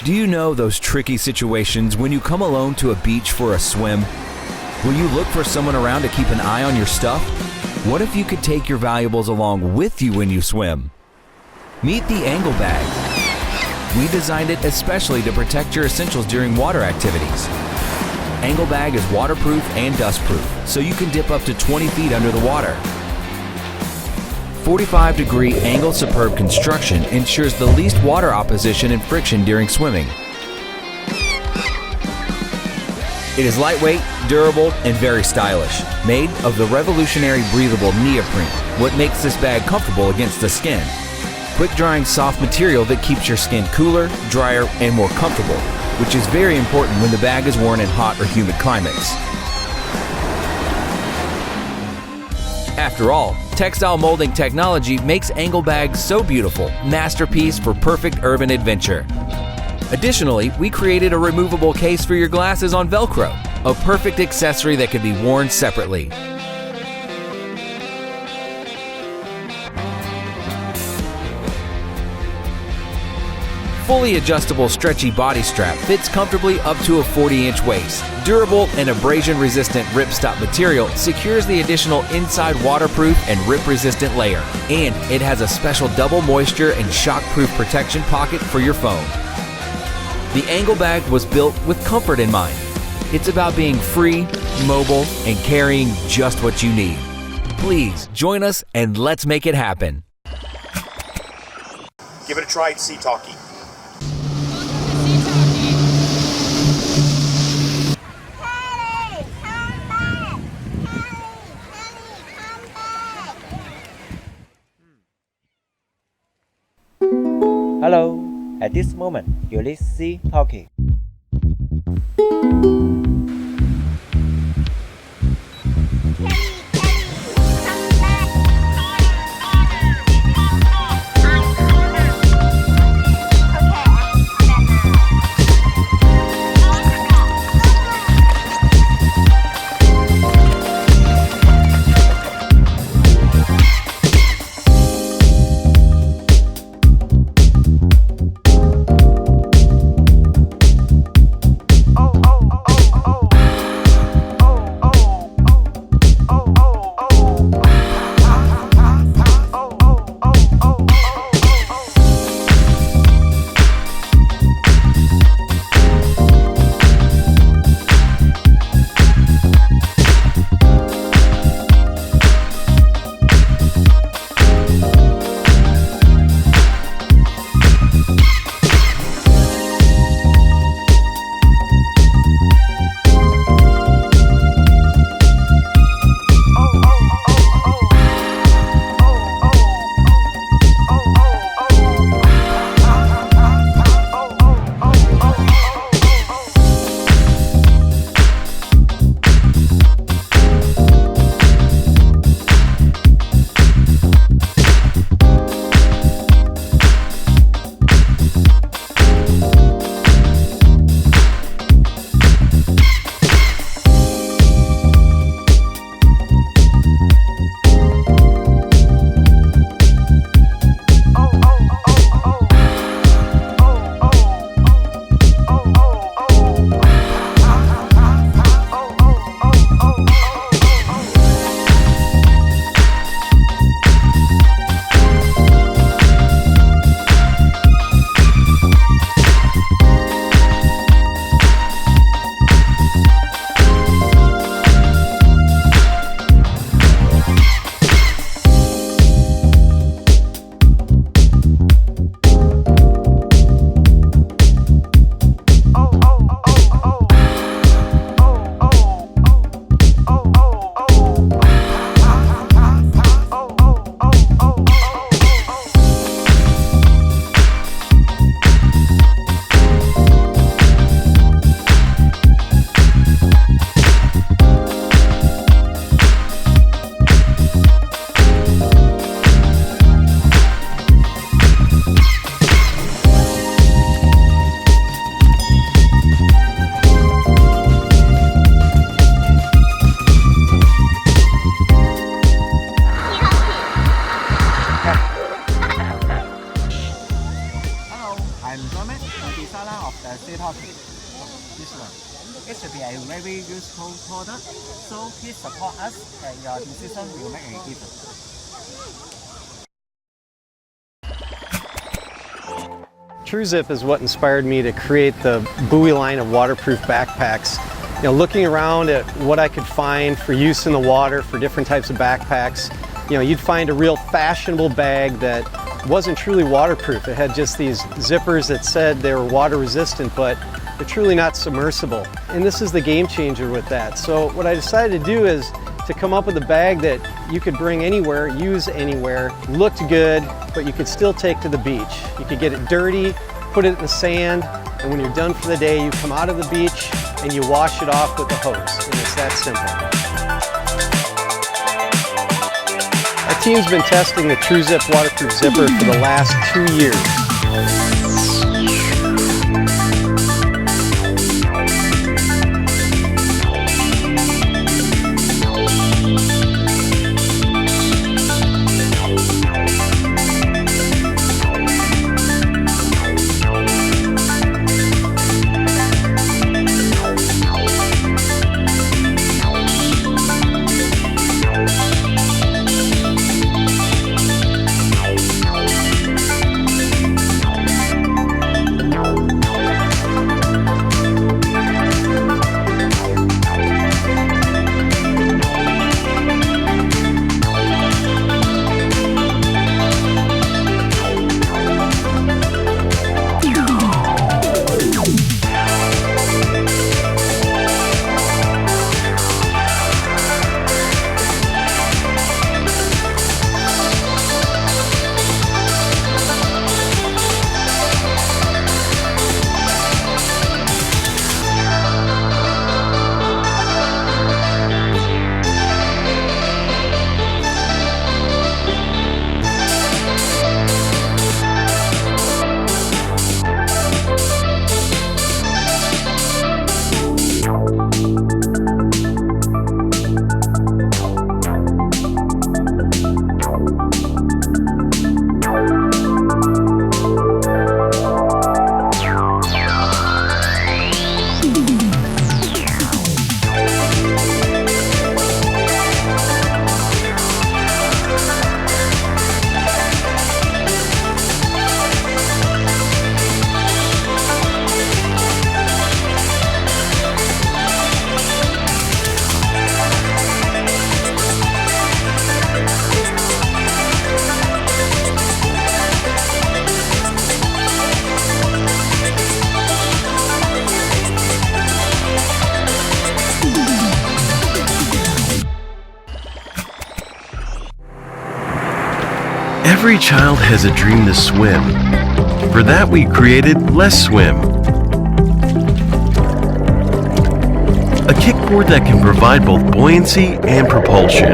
Do you know those tricky situations when you come alone to a beach for a swim? Will you look for someone around to keep an eye on your stuff? What if you could take your valuables along with you when you swim? Meet the Angle Bag. We designed it especially to protect your essentials during water activities. Angle Bag is waterproof and dustproof, so you can dip up to 20 feet under the water. 45-degree angle superb construction ensures the least water opposition and friction during swimming. It is lightweight, durable, and very stylish. Made of the revolutionary breathable neoprene, what makes this bag comfortable against the skin. Quick-drying soft material that keeps your skin cooler, drier, and more comfortable, which is very important when the bag is worn in hot or humid climates. After all, textile molding technology makes Angle Bags so beautiful, masterpiece for perfect urban adventure. Additionally, we created a removable case for your glasses on Velcro, a perfect accessory that can be worn separately. Fully adjustable stretchy body strap fits comfortably up to a 40-inch waist. Durable and abrasion-resistant ripstop material secures the additional inside waterproof and rip-resistant layer. And it has a special double moisture and shock-proof protection pocket for your phone. The Angle Bag was built with comfort in mind. It's about being free, mobile, and carrying just what you need. Please join us and let's make it happen. Give it a try at SeaTalkie. Hello, at this moment, you listen SeaTalkie. environment, the designer of the SeaTalkie. This one. It should be a very useful product, so please support us and your decision will make a difference. TrueZip is what inspired me to create the Booe line of waterproof backpacks. You know, looking around at what I could find for use in the water for different types of backpacks, you know, you'd find a real fashionable bag that wasn't truly waterproof. It had just these zippers that said they were water resistant, but they're truly not submersible. And this is the game changer with that. So what I decided to do is to come up with a bag that you could bring anywhere, use anywhere, looked good, but you could still take to the beach. You could get it dirty, put it in the sand, and when you're done for the day, you come out of the beach and you wash it off with a hose. And it's that simple. Our team's been testing the TrueZip waterproof zipper for the last 2 years. Every child has a dream to swim. For that, we created Leswim, a kickboard that can provide both buoyancy and propulsion.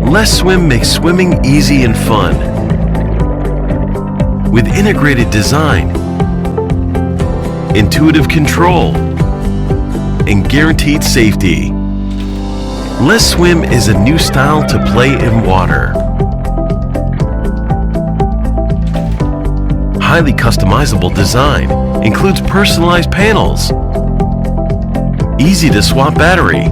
Leswim makes swimming easy and fun. With integrated design, intuitive control, and guaranteed safety. Leswim is a new style to play in water. Highly customizable design includes personalized panels, easy to swap battery,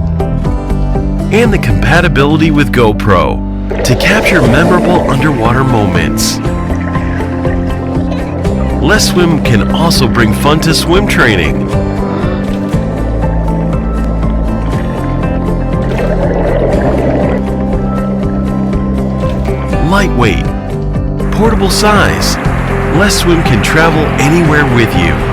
and the compatibility with GoPro to capture memorable underwater moments. Leswim can also bring fun to swim training. Lightweight, portable size, Leswim can travel anywhere with you.